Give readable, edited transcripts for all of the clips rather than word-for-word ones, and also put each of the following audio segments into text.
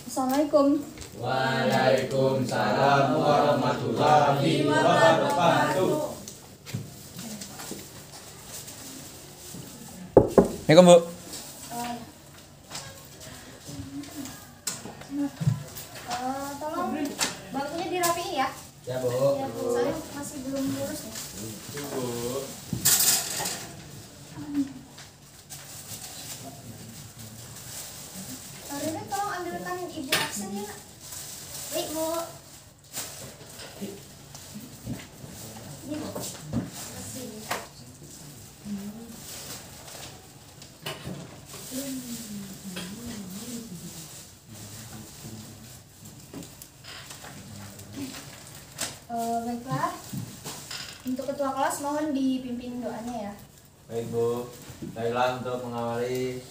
Assalamualaikum. Waalaikumsalam warahmatullahi wabarakatuh. Assalamualaikum, Bu. Tolong bangkunya dirapiin ya. Ya, Bu. Ya, Bu. Saya masih belum lurus ya. Bu. Rina, tolong ambilkan Ibu absen ya, Nak. Baik, Bu. Ini, Bu. Kasih. Baiklah. Untuk ketua kelas mohon dipimpin doanya ya. Baik, Bu. Baiklah, untuk mengawali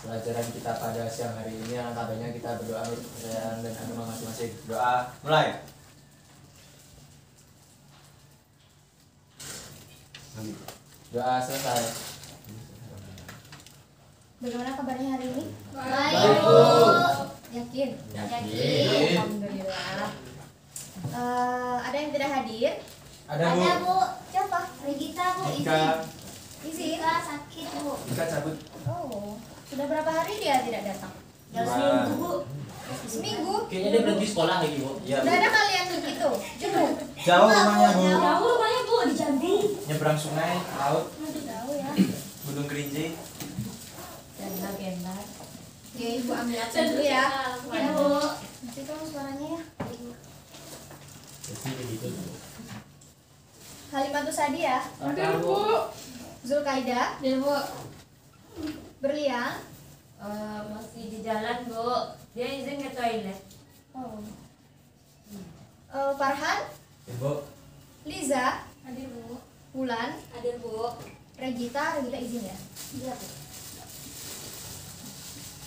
pelajaran kita pada siang hari ini, alangkah baiknya kita berdoa menurut kepercayaan dan agama masing-masing. Doa mulai. Doa selesai. Bagaimana kabarnya hari ini? Baik, Bu. Yakin? Yakin. Alhamdulillah. Ada yang tidak hadir? Ada, Bu. Bu. Siapa? Regita, Bu. Ika. Izin. Ika sakit, Bu. Ika cabut. Oh, sudah berapa hari dia tidak datang? Seminggu, Bu. Seminggu? Kayaknya dia berhenti sekolah lagi, Bu. Iya, Bu. Udah ada kalian itu? Jauh. Jauh rumahnya, Bu. Jauh rumahnya, Bu, di Jambi. Nyebrang sungai, laut, Jauh ya. Gunung Kerinci. Enak. Ya, Ibu ambil absen dulu ya. Ya, Bu. Nanti tolong suaranya ya. Halimatus Sadia. Ada, Bu. Zulkaida. Ya, Bu. Berlian. Masih di jalan, Bu. Dia izin ke toilet. Oh. Farhan. Ibu. Liza. Hadir, Bu. Wulan. Hadir, Bu. Regita izin ya. Iya.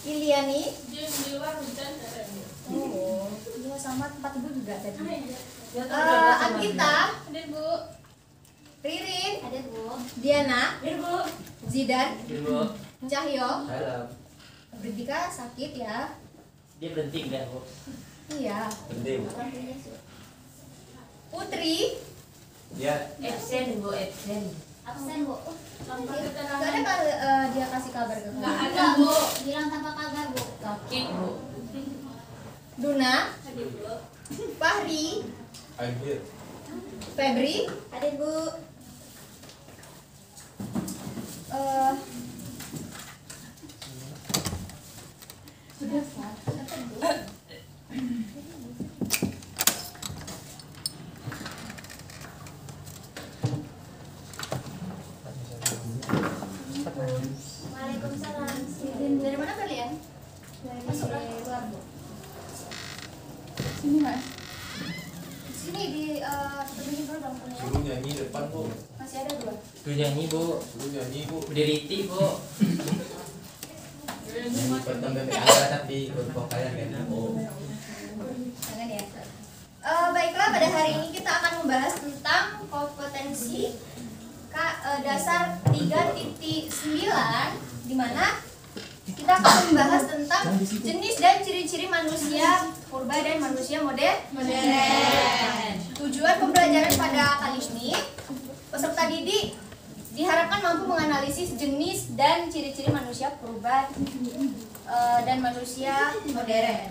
Iliani. Dia di luar hujan katanya. Oh, dia sama tempat Ibu juga tadi. Dia tuh berada sama Anggita. Hadir, Bu. Ririn. Hadir, Bu. Diana. Hadir, Bu. Zidan. Ibu, Cahyo. Dalam. Berdika sakit ya. dia berhenti enggak, Bu? Iya. Penting. Putri. Ya. Absen, Bu. Absen. Absen, Bu. Tanpa Gak keterangan. ada dia kasih kabar ke Nggak kamu? ada, Bu. Bilang tanpa kabar, Bu. Sakit, Bu. Duna. Hadir, Bu. Fahri. Akhir. Febri. Hadir, Bu. Waalaikumsalam. Dari mana kalian? Dari luar, Bu. Sini, Mas. Sini di sebenarnya dulu dong punya. Suruh nyanyi depan, Bu. Masih ada 2. Tuh nyanyi, Bu. Suruh nyanyi, Bu. Berdiriti, Bu. Nyanyi pertama dari awal tapi vokalnya kan. Oh. Jangan ya. Baiklah, pada hari ini kita akan membahas tentang kompetensi dasar 3.9, di mana kita akan membahas tentang jenis dan ciri-ciri manusia purba dan manusia modern. Tujuan pembelajaran pada kali ini, peserta didik diharapkan mampu menganalisis jenis dan ciri-ciri manusia purba dan manusia modern.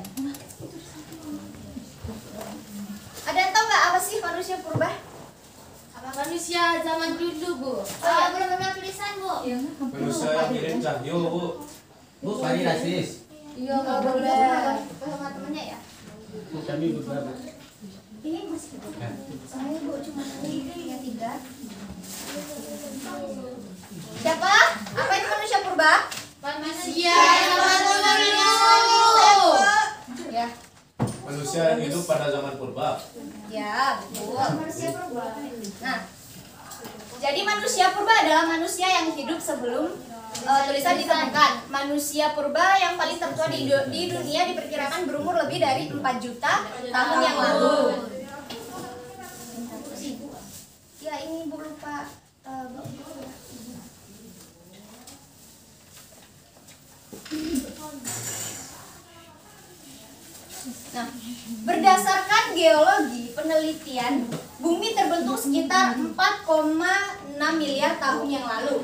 Ada yang tahu nggak apa sih manusia purba? Manusia zaman dulu, Bu. Belum kenal tulisan, Bu. Manusia yang mirip Cahyo, Bu. Bu, Fahri rasis. Iya, nggak boleh. Sama temennya ya. Bu, kami beberapa. Ini masih soalnya Bu cuma yang 3. Siapa? Apa itu manusia purba? Manusia zaman dulu. Ya. Manusia yang hidup pada zaman purba. Ya, betul. Manusia purba. Nah, jadi manusia purba adalah manusia yang hidup sebelum tulisan ditemukan. Manusia purba yang paling tertua di dunia diperkirakan berumur lebih dari 4 juta tahun yang lalu. Ya, ini Bu lupa. Nah, berdasarkan geologi penelitian, bumi terbentuk sekitar 4,6 miliar tahun yang lalu,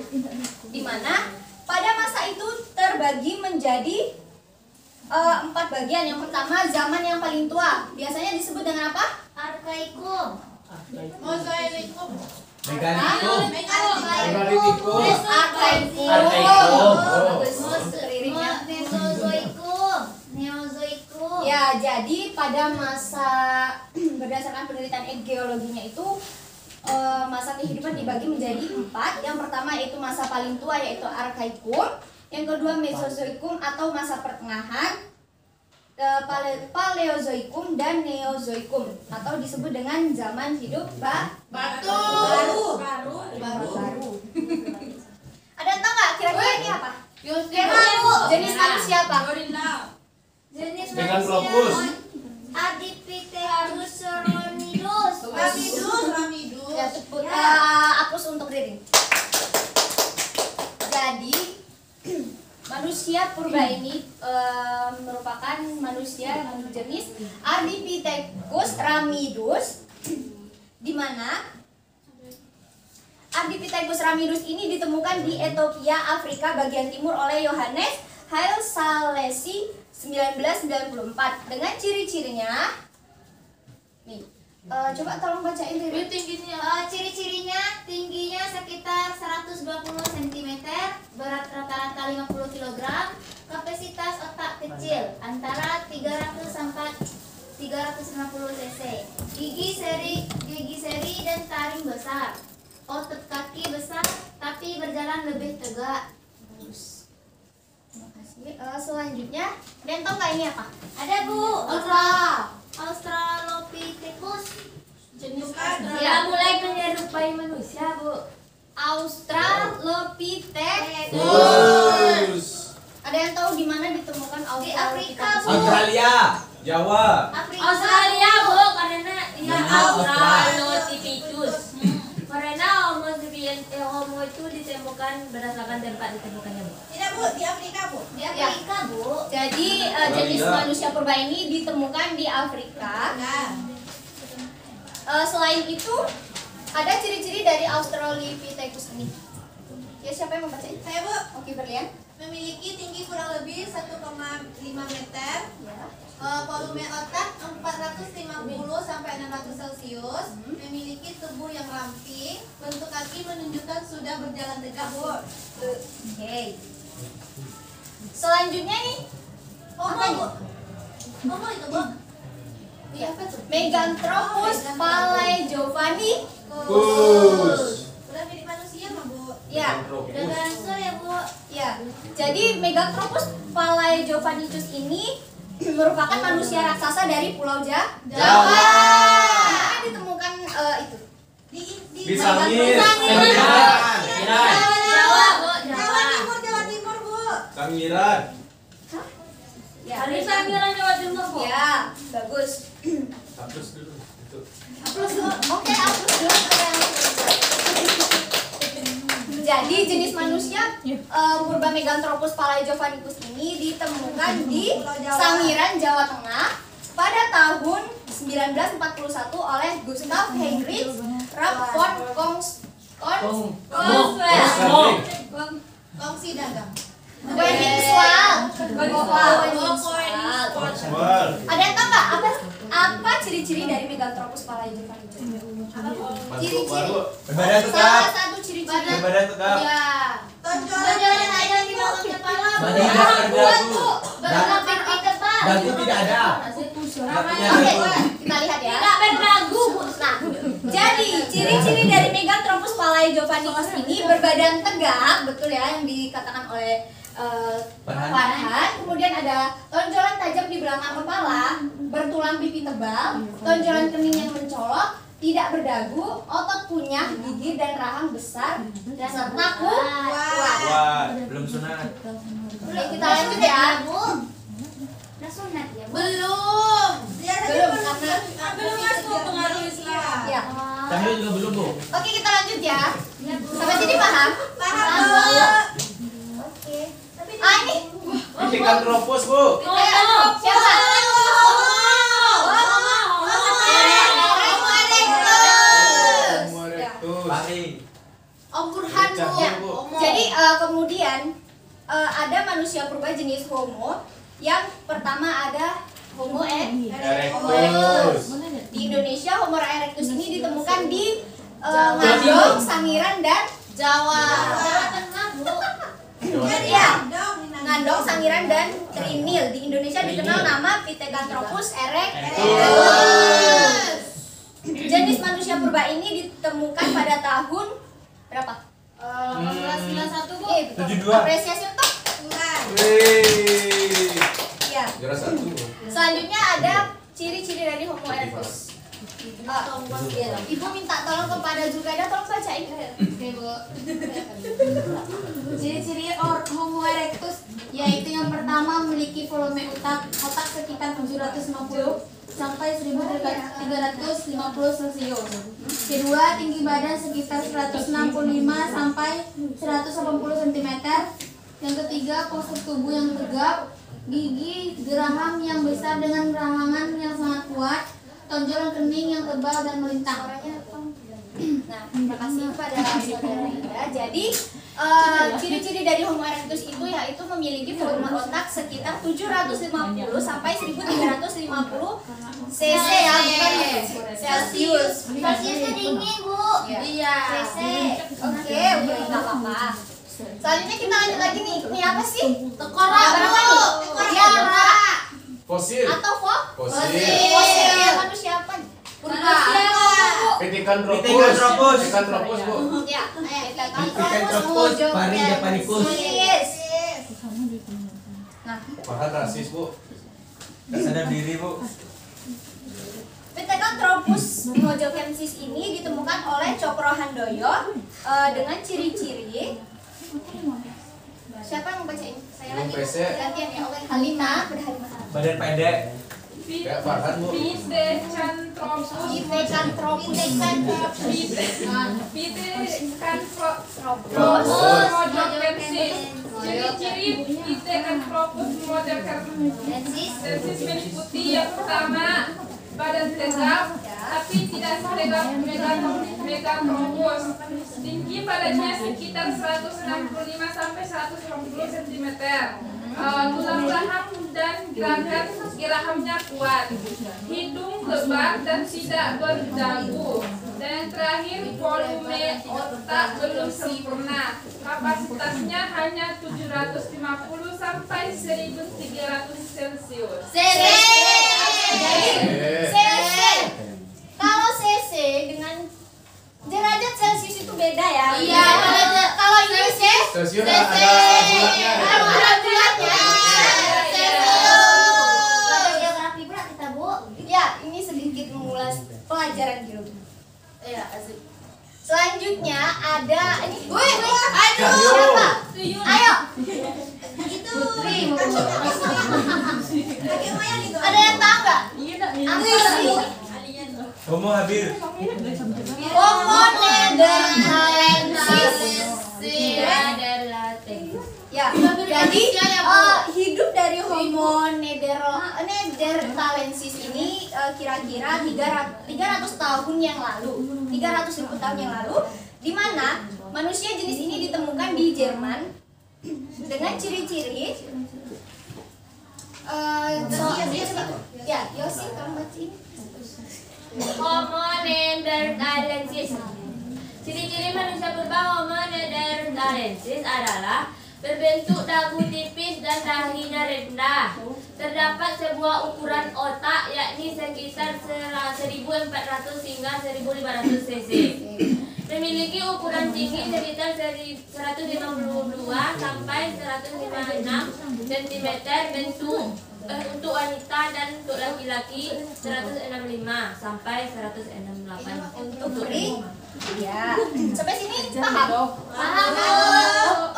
di mana pada masa itu terbagi menjadi 4 bagian. Yang pertama, zaman yang paling tua, biasanya disebut dengan apa? Arkaikum. Mozailikum. Megalitik. Arkaikum. Arkaikum. Bagus. Liriknya. Mesozoikum. Neozoikum. Ya, jadi pada masa berdasarkan penelitian geologinya itu masa kehidupan dibagi menjadi 4. Yang pertama yaitu masa paling tua yaitu Arkaikum. Yang kedua Mesozoikum atau masa pertengahan, Paleozoikum dan Neozoikum atau disebut dengan zaman hidup Batu. baru. Ada yang tahu nggak kira-kira ini apa? Jenis manusia apa? Jenis Megantropus. Ardipithecus hominidus. Ramidus. Ya, tepuk apus untuk Ririn. Jadi manusia purba ini merupakan manusia jenis Ardipithecus ramidus, di mana Ardipithecus ramidus ini ditemukan di Ethiopia, Afrika bagian timur oleh Johannes Haile Selassie 1994 dengan ciri-cirinya. Nih, coba tolong bacain Ririn. Ciri-cirinya tingginya sekitar 120 cm, berat rata-rata 50 kg, kapasitas otak kecil antara 300 sampai 350 cc, gigi seri dan taring besar, otot kaki besar tapi berjalan lebih tegak. Bagus. Terima kasih. Selanjutnya, dan tahu nggak ini apa? Ada Bu, Australopithecus. Jenis Ya, mulai menyerupai manusia Bu. Australopithecus. Ada yang tahu di mana ditemukan Di Afrika, Australopithecus? Bu. Australia, Jawa. Australia Bu, karena ini Australia. Australopithecus. Karena Homo itu ditemukan berdasarkan tempat ditemukannya Bu. Tidak Bu, di Afrika Bu. Di Afrika Bu. Jadi jenis manusia purba ini ditemukan di Afrika. Nah, Selain itu, ada ciri-ciri dari Australopithecus ini. Ya, siapa yang membaca? saya Bu Oke, Berlian. memiliki tinggi kurang lebih 1,5 meter. Ya. Volume otak 450 sampai 600 Celcius. Memiliki tubuh yang ramping. Bentuk kaki menunjukkan sudah berjalan tegak Bu. Oke. Selanjutnya nih, Homo Bu. Homo itu Bu. ya, Meganthropus palaeojovani. Udah mirip manusia mah Bu. Ya, Udah transfer ya Bu. ya. Jadi Meganthropus palaeojovanicus ini merupakan manusia raksasa dari Pulau Jawa. Nah, ditemukan itu. Di Sangir. Jawa Bu, Jawa Jawa. Timur Bu. Sangiran. Ya, Hari Sangiran Jawa Timur Bu. ya, bagus. Hapus dulu. Itu. Oke, hapus dulu. Jadi jenis manusia purba Meganthropus palaeojovanicus ini ditemukan di Sangiran, Jawa Tengah pada tahun 1941 oleh Gustav Heinrich Rapp von Kongsi dagang. Koenigswald. Wal. Ada yang tahu nggak apa ciri-ciri dari Meganthropus palaeojovanicus? Masuk baru. Salah Berbadan tegap. satu ciri-ciri. Berbadan tegap. Ya. Tonjolan ada di bawah kepala. Badan tidak berdagu. Berlapis tebal. Dagu tidak ada. Oke, kita lihat ya. Tidak berdagu Bu. Nah, jadi ciri-ciri dari Meganthropus palaeojovanicus ini berbadan tegak, betul ya yang dikatakan oleh Farhan. Kemudian ada tonjolan tajam di belakang kepala, bertulang pipi tebal, tonjolan kening yang mencolok, tidak berdagu, otot punyah, gigi dan rahang besar, serta kuat. Wah, belum sunat. Oke, kita lanjut ya. Udah sunat ya Bu. belum. Dia Belum, karena karena- belum masuk pengaruh Islam. Ya. Tahil juga belum, Bu. Oke, kita lanjut ya. Sampai sini paham? Paham Bu. Oke. Tapi Ah, ini Pithecanthropus, Bu. Siapa? Homo erectus. Pari. Om Burhan Bu. Ya. Homo. Jadi kemudian ada manusia purba jenis Homo. Yang pertama ada Homo erectus. Di Indonesia Homo erectus ini ditemukan di Ngandong, Sangiran, dan Jawa. Jawa Tengah, Bu. Jawa Ya, Dong, Ngandong, Sangiran, dan Trinil. Di Indonesia dikenal nama Pithecanthropus erectus. Jenis manusia purba ini ditemukan pada tahun berapa? 1891 Bu. 72. Apresiasi untuk Wih. ya. Juara 1. Selanjutnya ada ciri-ciri dari Homo erectus. Ibu minta tolong kepada Zulkada, tolong bacain. Oke Bu. Ciri-ciri Homo erectus yaitu yang pertama memiliki volume otak sekitar 750 sampai 1350 Celcius. Kedua, tinggi badan sekitar 165 sampai 180 cm. Yang ketiga, postur tubuh yang tegap, gigi geraham yang besar dengan gerahangan yang sangat kuat, tonjolan kening yang tebal dan melintang. Nah, terima kasih kepada saudara Ida. Jadi, ciri-ciri dari Homo erectus itu yaitu memiliki volume otak sekitar 750 sampai 1350 cc ya, bukan Celsius. Celsiusnya dingin Bu. Iya. cc. Oke, nggak apa-apa. Selanjutnya kita lanjut lagi nih. Ini apa sih? Tekora Apa Bu. nih? Tekora. Fosil. Atau Fosil. fosil manusia apa? Pithecanthropus. Pithecanthropus, Bu. Ya, Pithecanthropus parija-panicus. Yes. Nah, Bahkan rasis, Bu. Gak sadar diri, Bu. Pithecanthropus mojokensis ini ditemukan oleh Cokro Handoyo dengan ciri-ciri. Siapa yang mau bacain? Saya lagi. PC. Gantian ya. Oke, Halima. Udah Halima. Badan pendek. Kayak Farhan, Bu. Pithecanthropus. mojokensis. Ciri-ciri Pithecanthropus mojokensis meliputi yang pertama, badan tegap tapi tidak setegap Meganthropus. Tinggi badannya sekitar 165 sampai 180 cm. Tulang rahang dan gerahamnya kuat. Hidung lebar dan tidak berdagu. Dan yang terakhir, volume otak belum sempurna. Kapasitasnya hanya 750 sampai 1300 Celcius. CC. Kalau CC dengan derajat Celcius itu beda ya. Iya. Kalau ini C, Celsius ada bulatnya. ada bulatnya. Pelajaran geografi berat kita Bu. Ya, ini sedikit mengulas pelajaran geografi. Iya, asik. Selanjutnya ada ini. Aduh. Siapa? Ayo. Itu. Ada yang tahu nggak? Apa sih? Homo habil. Homo neanderthalensis. Ya, jadi hidup dari Homo neanderthalensis ini kira-kira 300 tahun yang lalu, 300.000 tahun yang lalu, di mana manusia jenis ini ditemukan di Jerman dengan ciri-ciri. Ya, Yosi, kamu baca ini. Homo neanderthalensis. Ciri-ciri manusia purba Homo neanderthalensis adalah berbentuk dagu tipis dan dahinya rendah. Terdapat sebuah ukuran otak yakni sekitar 1400 hingga 1500 cc. Memiliki ukuran tinggi sekitar 152 sampai 156 cm untuk wanita dan untuk laki-laki 165 sampai 168 Untuk Pri, ya. Sampai sini paham? Paham.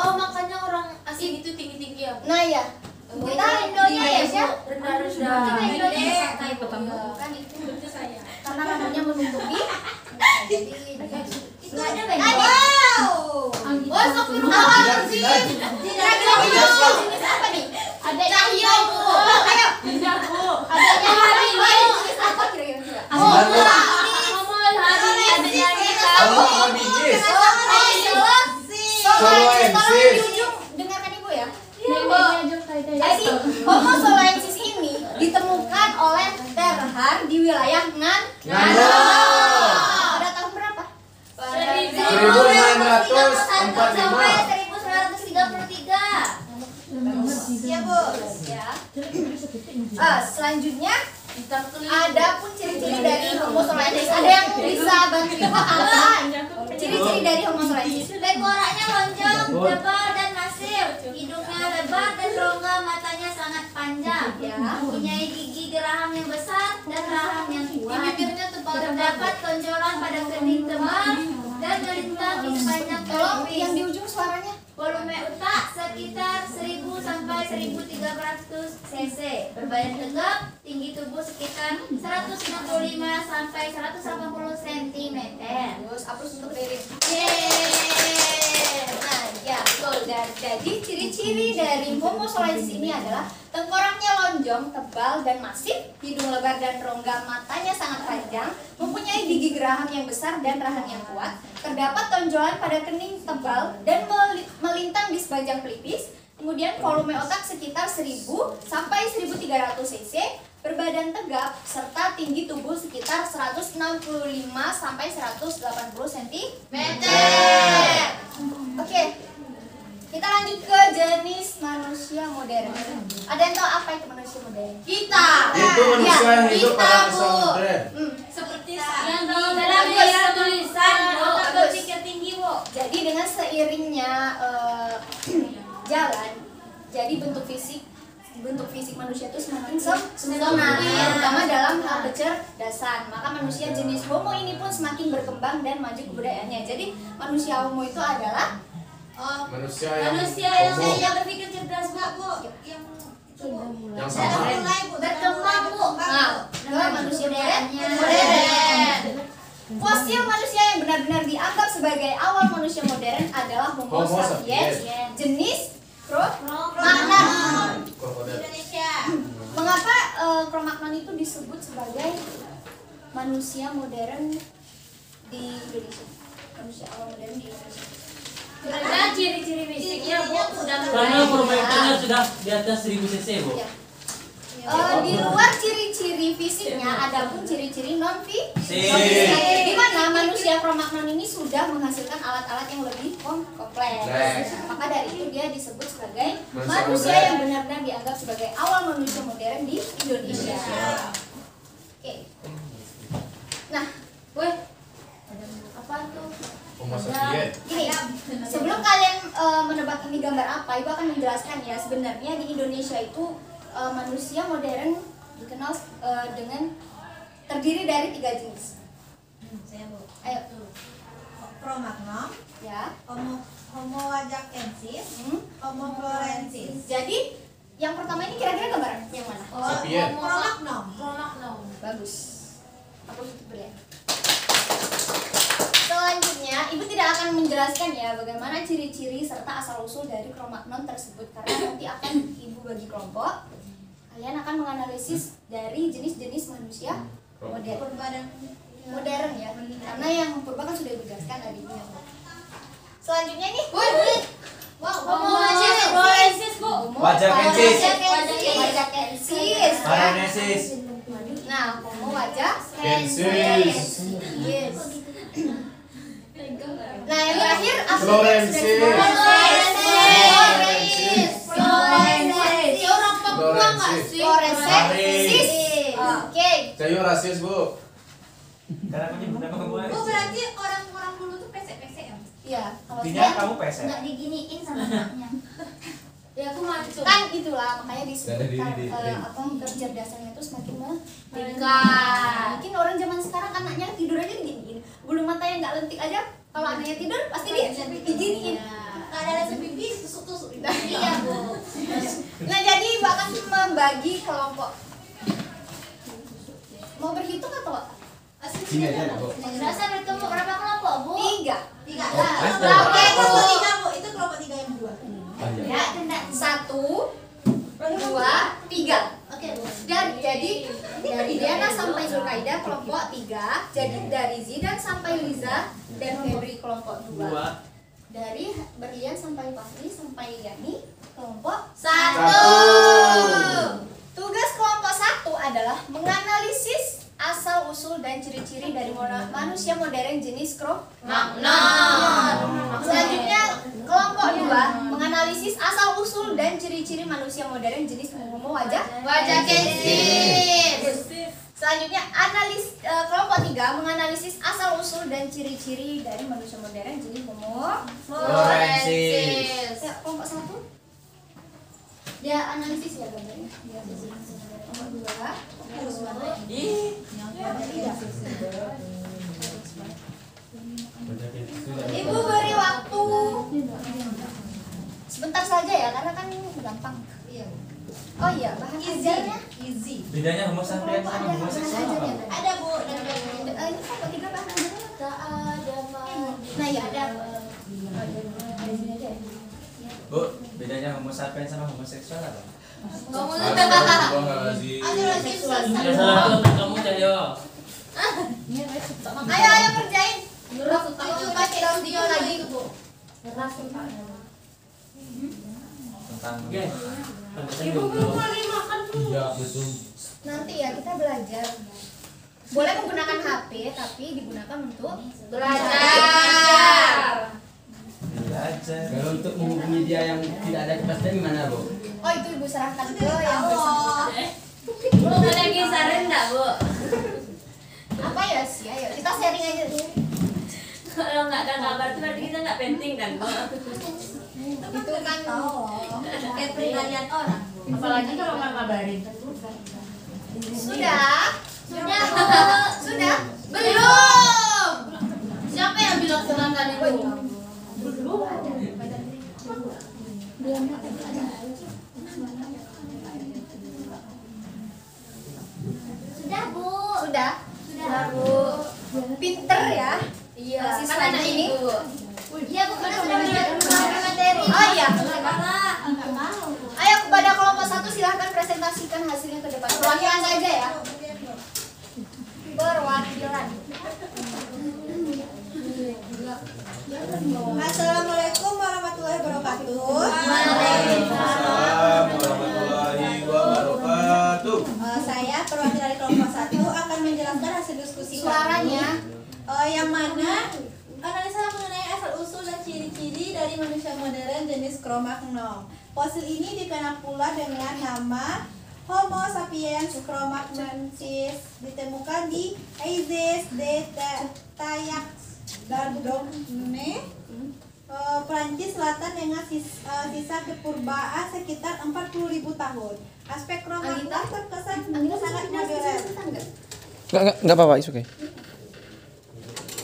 Oh, makanya orang asing itu tinggi-tinggi ya. Nah ya, kita Indonya ya sih. Rendah-rendah. Kita Indonya Kan itu lucu saya. karena namanya menutupi. Itu ada nggak? Wow. Oh, astagfirullahaladzim. Kira-kira jenis apa nih? Adanya Cahyo, Bu. Ayo. Iya, Bu. Adanya hari ini. Jenis apa kira-kira? Ngomong hari ini adanya kita. Oh, Habilis. Soloensis. Soloensis. Tolong di ujung dengarkan Ibu ya. Jadi Homo soloensis ini ditemukan oleh Terhar di wilayah Ngano. Pada tahun berapa? 1945. Sampai 1933. Iya Bu. Ya. Selanjutnya ada pun ciri-ciri dari Homo soloensis. Ada yang bisa bantu Ibu apa? Ciri-ciri dari Homo soloensis. Tengkoraknya lonjong, tebal dan masif. Hidungnya lebar dan rongga matanya sangat panjang. Ya. Mempunyai gigi geraham yang besar dan rahang yang kuat. Terdapat tonjolan pada kening tebal dan melintang di sepanjang Tolong pelipis. yang di ujung suaranya. Volume otak sekitar 1000 sampai 1300 cc. Berbadan tegap, tinggi tubuh sekitar 155 sampai 180 cm. Terus hapus untuk Ririn. Yeay. Nah, ya betul. Jadi ciri-ciri dari Homo soloensis ini adalah tengkoraknya lonjong, tebal dan masif, hidung lebar dan rongga matanya sangat panjang, mempunyai gigi geraham yang besar dan rahang yang kuat, terdapat tonjolan pada kening tebal dan melintang di sepanjang pelipis. Kemudian volume otak sekitar 1000 sampai 1300 cc, berbadan tegap serta tinggi tubuh sekitar 165 sampai 180 cm. Oke. Kita lanjut ke jenis manusia modern. Ada yang tahu apa itu manusia modern? Kita. Itu manusia yang hidup kita, pada masa Bu. modern. Seperti Yang di dalam dalam layar tulisan, Oh, otak bagus. berpikir tinggi, Bu. Jadi dengan seiringnya jalan, jadi bentuk fisik manusia itu semakin sempurna, terutama dalam hal kecerdasan. Maka manusia jenis Homo ini pun semakin berkembang dan maju kebudayaannya. Jadi manusia Homo itu adalah Manusia yang Manusia homo. yang berpikir cerdas, Bu. Yang sama. Berkembang, Bu. nah, ke manusia modern. Modern. Fosil manusia yang benar-benar dianggap sebagai awal manusia modern adalah Homo Homo sapiens sapiens. jenis Cro-Magnon. Krokodil. Indonesia. Mengapa Cro-Magnon itu disebut sebagai manusia modern di Indonesia? Manusia awal modern di Indonesia. Karena ciri-ciri fisiknya, Bu, sudah Karena mulai. prometernya sudah di atas 1000 cc, Bu. Ya. Di luar ciri-ciri fisiknya ada pun ciri-ciri non fisik. Di mana manusia Cro-Magnon ini sudah menghasilkan alat-alat yang lebih kompleks. Maka dari itu dia disebut sebagai manusia yang benar-benar dianggap sebagai awal manusia modern di Indonesia. Oke. Nah, apa tuh? Homo sapiens. Gini, sebelum kalian menebak ini gambar apa, Ibu akan menjelaskan ya. Sebenarnya di Indonesia itu manusia modern dikenal dengan terdiri dari 3 jenis. Saya, Bu. Ayo, Cro-Magnon, ya. Homo wajakensis, Hmm. Homo florensis. Jadi yang pertama ini kira-kira gambaran yang mana? Sapiens. Cro-Magnon. Bagus. Aku tutup dulu ya. Selanjutnya, Ibu tidak akan menjelaskan ya bagaimana ciri-ciri serta asal-usul dari Cro-Magnon tersebut karena nanti akan Ibu bagi kelompok. Kalian akan menganalisis dari jenis-jenis manusia modern ya. Karena yang purba kan sudah dijelaskan tadi. Selanjutnya nih, Homo wajakensis, Bu. Wajakensis. Wajakensis. Paranesis. Nah, Homo wajakensis. Kensis. Nah, yang terakhir apa? Florensis. Florensis. Orang Papua nggak sih? Florensis. Oke. Cayo rasis, Bu. Karena aku nyebut nama kamu Bu, berarti orang-orang dulu tuh pesek-pesek ya? Iya, kalau Intinya saya kamu pesek. Nggak diginiin sama anaknya. ya aku mancung. Kan itulah makanya disebutkan Nggak ada diri. apa kecerdasannya itu semakin meningkat. Mungkin orang zaman sekarang anaknya tidur aja diginiin. Bulu matanya nggak lentik aja. Kalau anaknya tidur pasti dia diginiin. Nggak ada rasa pipi, tusuk-tusuk. Iya, Bu. Nah, jadi Ibu akan membagi kelompok. Mau berhitung atau apa? Sini aja, Bu. Dasar bertemu berapa kelompok, Bu? 3. 3. Oh. Oke, kelompok 3, Bu. Itu kelompok 3 yang kedua. Ya, 1 2, 3. Oke. Dan jadi dari Diana sampai Zulkaidah kelompok 3. Jadi dari Zidan sampai Liza dan Febri kelompok 2. Dari Berlian sampai Fahri sampai Yani kelompok 1. Tugas kelompok 1 adalah menganalisis asal usul dan ciri-ciri dari manusia modern jenis Cro-Magnon. Selanjutnya kelompok 2 menganalisis asal usul dan ciri-ciri manusia modern jenis Homo wajakensis. Selanjutnya kelompok 3 menganalisis asal usul dan ciri-ciri dari manusia modern jenis Homo florensis. Ya, kelompok 1 dia analisis ya gambarnya. Kelompok 2 harus mana? Ibu beri waktu sebentar saja ya karena kan gampang. Oh iya, bahan ajarnya Easy. Bedanya homo sapiens sama homo seksual apa? ada Bu dan ini kelompok 3 bahan ajarnya tak ada nah ya ada di sini aja ya. Bu, bedanya homo sapiens sama homo seksual apa? Ya salah itu untuk kamu Cahyo. Ayo kerjain. Itu pakai video lagi Bu. Tentang Oke. Ibu belum makan dulu. Iya, betul. Nanti ya kita belajar. Boleh menggunakan HP tapi digunakan untuk belajar. Belajar. Kalau untuk menghubungi dia yang tidak ada kepastian gimana, Bu? Oh itu ibu serahkan ke yang bersangkutan. Bu, boleh kisarin enggak, Bu? Apa ya sih? Ayo kita sharing aja dulu. Kalau nggak ada kabar itu berarti kita nggak penting kan, Bu? Itu kan Kayak penilaian orang. Apalagi kalau nggak ngabarin. sudah sudah belum. Siapa yang bilang serangkan itu? Sudah Bu. Sudah Bu. Pinter ya. Iya. Siswa Kan anak ini. ibu. Iya Bu, karena sudah materi. Oh iya. Ayo kepada kelompok 1 silahkan presentasikan hasilnya ke depan. Perwakilan saja ya. Perwakilan. Assalamualaikum warahmatullahi wabarakatuh. Waalaikumsalam warahmatullahi wabarakatuh. Saya perwakilan dari kelompok 1 akan menjelaskan hasil diskusi Suaranya. yang mana analisa mengenai asal usul dan ciri-ciri dari manusia modern jenis Cro-Magnon. Fosil ini dikenal pula dengan nama Homo sapiens cro-magnonensis, ditemukan di Aizes de Tayac Dordogne, Prancis Selatan dengan sisa kepurbaan sekitar 40.000 tahun. Aspek Cro-Magnon terkesan sangat modern. Enggak apa-apa, it's okay.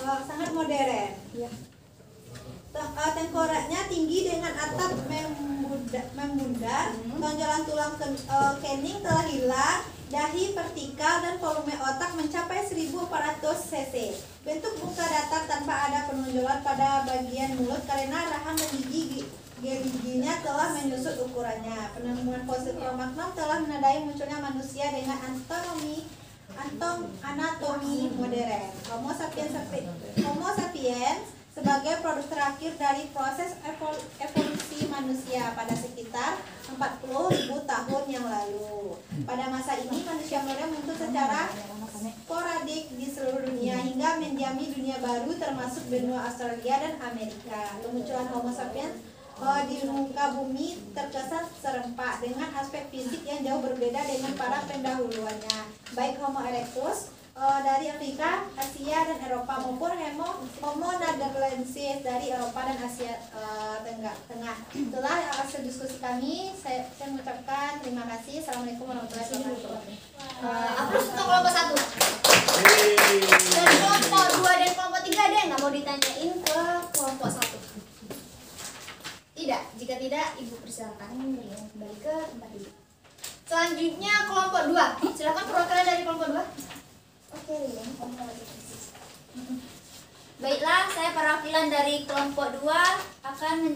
Sangat modern. Tengkoraknya tinggi dengan atap memudar, tonjolan tulang kening telah hilang, dahi vertikal dan volume otak mencapai 1400 cc. Bentuk muka datar tanpa ada penonjolan pada bagian mulut karena rahang dan giginya telah menyusut ukurannya. Penemuan fosil Cro-Magnon telah menandai munculnya manusia dengan anatomi modern. Homo sapiens sebagai produk terakhir dari proses evolusi manusia pada sekitar 40.000 tahun yang lalu. Pada masa ini manusia modern muncul secara sporadik di seluruh dunia hingga mendiami dunia baru termasuk benua Australia dan Amerika. Kemunculan Homo sapiens di muka bumi terkesan serempak dengan aspek fisik yang jauh berbeda dengan para pendahuluannya, baik Homo erectus dari Afrika, Asia dan Eropa maupun Homo nederlensis dari Eropa dan Asia Tengah. Setelah hasil diskusi kami, saya mengucapkan terima kasih. Assalamualaikum warahmatullahi wabarakatuh. Aplaus untuk kelompok 1. Dan kelompok 2 dan kelompok 3 ada yang nggak mau ditanyain ke kelompok 1? Tidak. Jika tidak, Ibu persilakan kembali ke tempat duduk. Selanjutnya kelompok 2. Silakan perwakilan dari kelompok 2. Oke, Lilian, kamu lagi persis. Baiklah, saya perwakilan dari kelompok 2 akan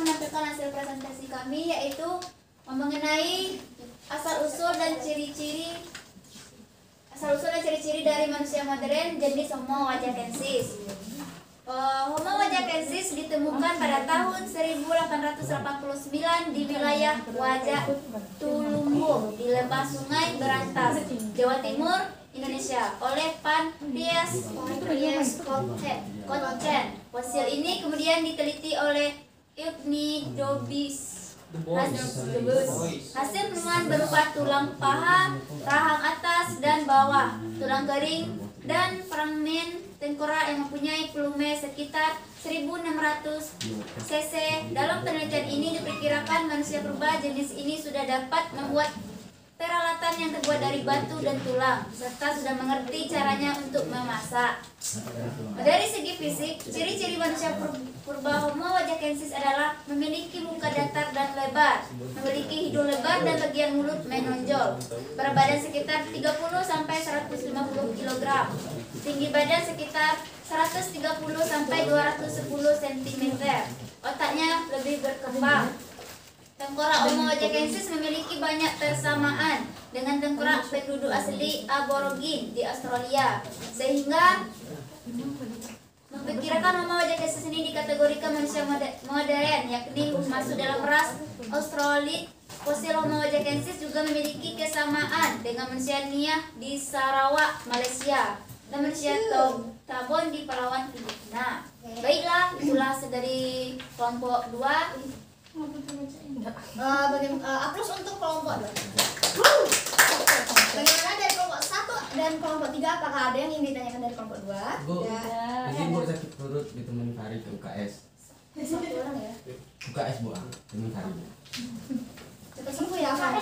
menampilkan hasil presentasi kami, yaitu mengenai asal-usul dan ciri-ciri dari manusia modern jenis Homo wajakensis. Homo wajakensis ditemukan pada tahun 1889 di wilayah Wajak Tulumbu di lembah Sungai Berantas, Jawa Timur, Indonesia oleh Piers Kotchen. Fosil ini kemudian diteliti oleh Eugene Dobis. Hasil penemuan berupa tulang paha, rahang atas dan bawah, tulang kering, dan fragmen tengkorak yang mempunyai volume sekitar 1600 cc. Dalam penelitian ini diperkirakan manusia purba jenis ini sudah dapat membuat peralatan yang terbuat dari batu dan tulang, serta sudah mengerti caranya untuk memasak. Dari segi fisik, ciri-ciri manusia purba Homo wajakensis adalah memiliki muka datar dan lebar, memiliki hidung lebar dan bagian mulut menonjol, berat badan sekitar 30-150 kg, tinggi badan sekitar 130-210 cm, otaknya lebih berkembang. Tengkorak Homo wajakensis memiliki banyak persamaan dengan tengkorak penduduk asli aborigin di Australia, sehingga memperkirakan Homo wajakensis ini dikategorikan manusia modern, yakni masuk dalam ras Australit. Fosil Homo wajakensis juga memiliki kesamaan dengan manusia Niah di Sarawak, Malaysia, dan manusia Tabon di Palawan, Filipina. Baiklah, itulah dari kelompok 2. Aplaus untuk kelompok 2. Bagaimana dari kelompok 1 dan kelompok 3? Apakah ada yang ingin ditanyakan dari kelompok 2? Bu, jadi Bu sakit perut ditemani Fari ke UKS. Satu orang ya? UKS Bu, temen Fari. Cepat sembuh ya Fari.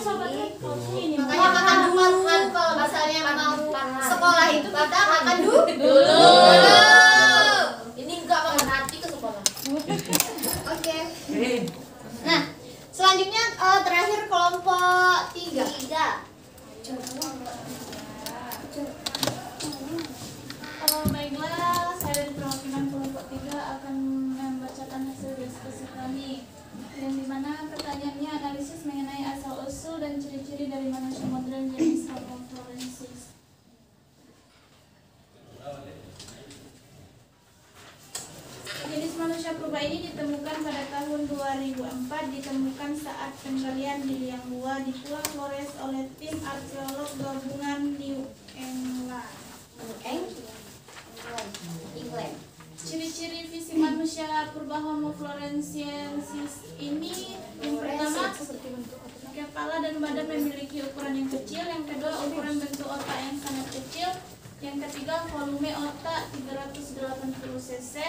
Makanya makan dulu kan, kalau misalnya mau sekolah itu kita makan dulu. Ini enggak makan hati ke sekolah. Oke. Nah, selanjutnya terakhir kelompok 3. Baiklah, saya dari perwakilan kelompok 3 akan membacakan hasil diskusi kami, yang dimana pertanyaannya analisis mengenai asal-usul dan ciri-ciri dari manusia modern jenis Homo florensis. Jenis manusia purba ini ditemukan pada tahun 2004, ditemukan saat penggalian di liang gua di Pulau Flores oleh tim arkeolog gabungan New England. Ciri-ciri fisik manusia purba Homo florensiensis ini, yang pertama, kepala dan badan memiliki ukuran yang kecil, yang kedua ukuran bentuk otak yang sangat kecil, yang ketiga volume otak 380 cc,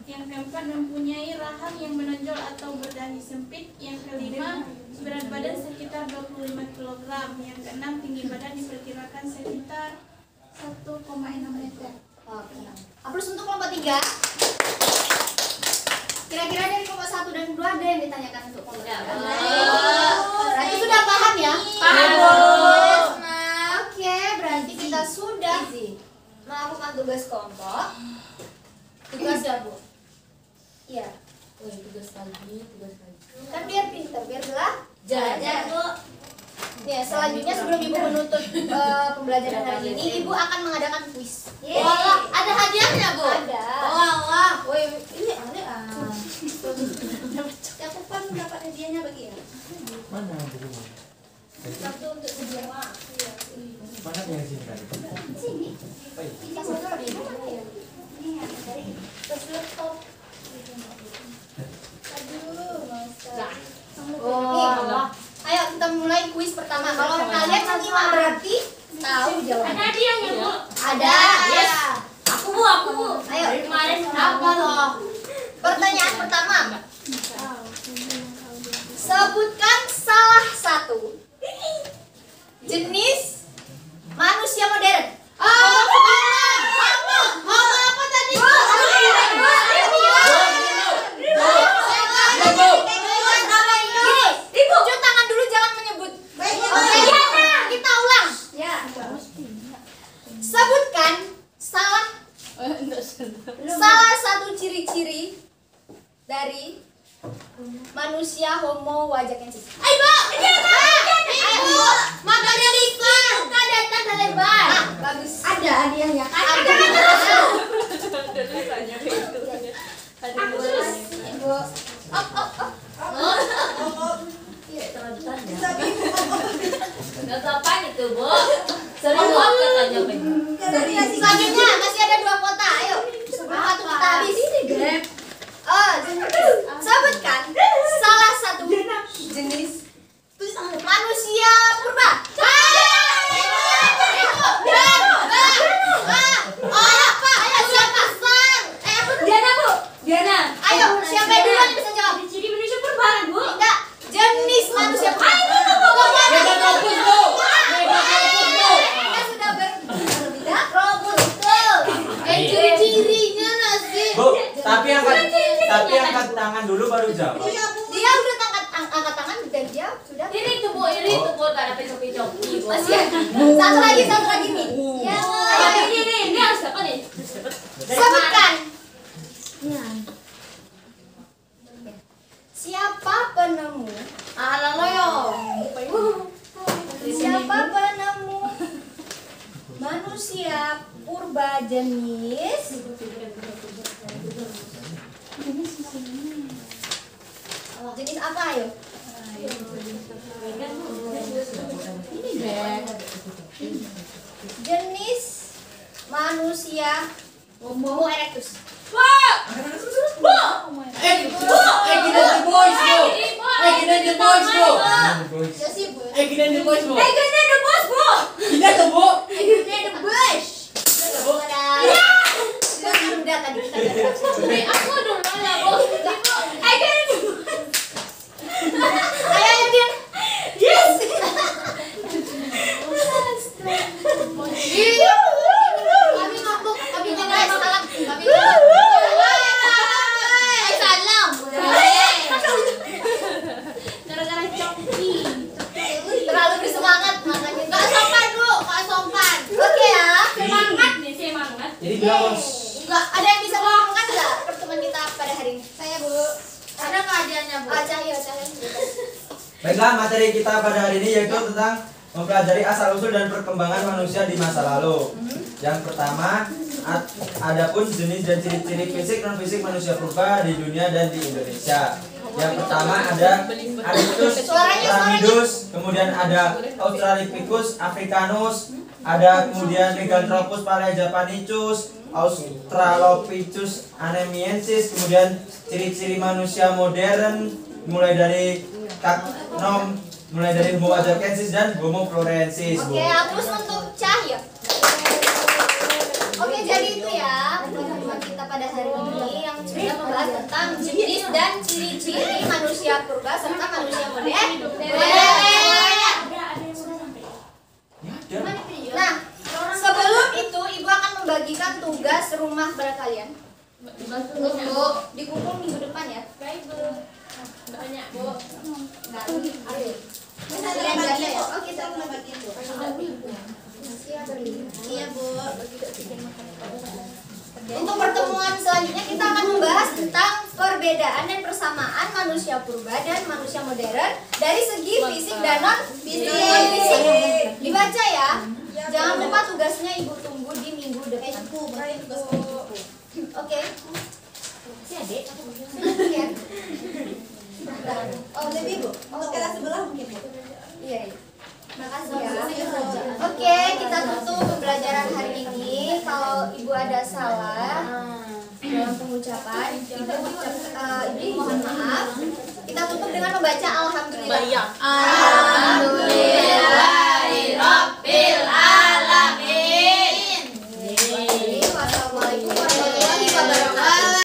yang keempat mempunyai rahang yang menonjol atau berdahi sempit, yang kelima berat badan sekitar 25 kg, yang keenam tinggi badan diperkirakan sekitar 1,6 meter. Aplaus untuk kelompok 3. Kira-kira dari kelompok 1 dan 2 ada yang ditanyakan untuk kelompok 3? Berarti sudah paham ya? Paham. Nah, oke, berarti kita sudah melakukan tugas kelompok. Tugas ya, Bu? Iya. Tugas lagi. Kan biar pintar, biar Belajar, Bu. Ya, selanjutnya sebelum Ibu menutup pembelajaran hari ini, Ibu akan mengadakan kuis. Wah, ada hadiahnya, Bu? Ada. Wah. Woi, ini ada. Cakupan dapat hadiahnya bagi ya? Mana buku? Satu untuk sebuah. Mana yang sini tadi? Sini. Ini motor di mana ya? Ini ada dari laptop. Aduh, masa. Oh. Ayo kita mulai kuis pertama. Kalau kalian menyimak berarti tahu jawabannya. Ada hadiahnya, Bu? Ada. Yes. Aku, Bu. Ayo. Dari kemarin Apa loh? Pertanyaan pertama. Sebutkan salah satu jenis manusia modern. Apa tadi? Tunjuk tangan dulu, jangan menyebut. Oke, kita ulang. Ya. Sebutkan salah satu ciri-ciri dari manusia manusia homo wajakensis. Ayo, Ibu. Makanya Likan kan datang dan lebar. Bagus. Ada hadiahnya kan? Ada. Aku terus. Ibu. Gak kapan itu, Bu? Serius katanya, Bu. Selanjutnya masih ada 2 kota. Ayo. Sebelum waktu kita habis. Oh, sebutkan salah satu jenis manusia purba. Diana. Ayo, siapa yang duluan yang bisa jawab? Ciri manusia purba, Bu. Enggak, jenis manusia purba. Megatropus, Bu. Megatropus, Bu. Kita sudah berbeda. Robusto. Ciri-cirinya nasi. Bu, tapi angkat tangan dulu baru jawab. Dia udah angkat tangan dan dia sudah. Ini tuh, Bu, gak ada pecoki-coki, Bu. Masih ada. Satu lagi nih. Ya. Ayo, ini harus dapat nih. Sebutkan. Siapa penemu? Siapa penemu manusia purba jenis apa ayo? Jenis manusia Homo erectus. Aku dulu lah, Bu. Ayo Din. Yes. Kami mabuk, kami jangan salah. Kami salam. Gara-gara coki. Terlalu bersemangat makanya. Gak sopan, Bu. Gak sopan. Oke ya. Semangat nih, semangat. Jadi bilang Enggak, ada yang bisa ngomongkan enggak pertemuan kita pada hari ini? Saya, Bu. Ada keadaannya, Bu. Cahyo. baiklah, materi kita pada hari ini yaitu tentang mempelajari asal-usul dan perkembangan manusia di masa lalu. Yang pertama, adapun jenis dan ciri-ciri fisik non fisik manusia purba di dunia dan di Indonesia. Yang pertama ada Arctos ramidus, kemudian ada Australopithecus africanus, ada kemudian Megalopithecus paleojapanicus, Australopithecus annemiensis, kemudian ciri-ciri manusia modern mulai dari Cacnom, mulai dari Homo ajacensis dan Homo florensis. Oke, terus untuk Cahyo. Oke, jadi itu ya pertemuan kita pada hari ini yang sudah membahas tentang jenis dan ciri-ciri manusia purba serta manusia modern. Nah, sebelum itu Ibu akan membagikan tugas rumah pada kalian. Dikumpul minggu depan ya. Baik, Bu. Banyak, Bu. Nah, ayo. Kalian jaga ya. Oh, kita mau bagiin Bu. Iya, Bu. Untuk pertemuan selanjutnya kita akan membahas tentang perbedaan dan persamaan manusia purba dan manusia modern dari segi fisik dan non fisik. Dibaca ya. Jangan lupa tugasnya Ibu tunggu di minggu depan. Oke. Si Adik. Oh, lebih Bu. Untuk kelas sebelah mungkin, Bu. Iya. Makasih ya. Oke, kita tutup pembelajaran hari ini. Kalau Ibu ada salah dalam pengucapan, Ibu mohon maaf. Kita tutup dengan membaca alhamdulillah. Alhamdulillah.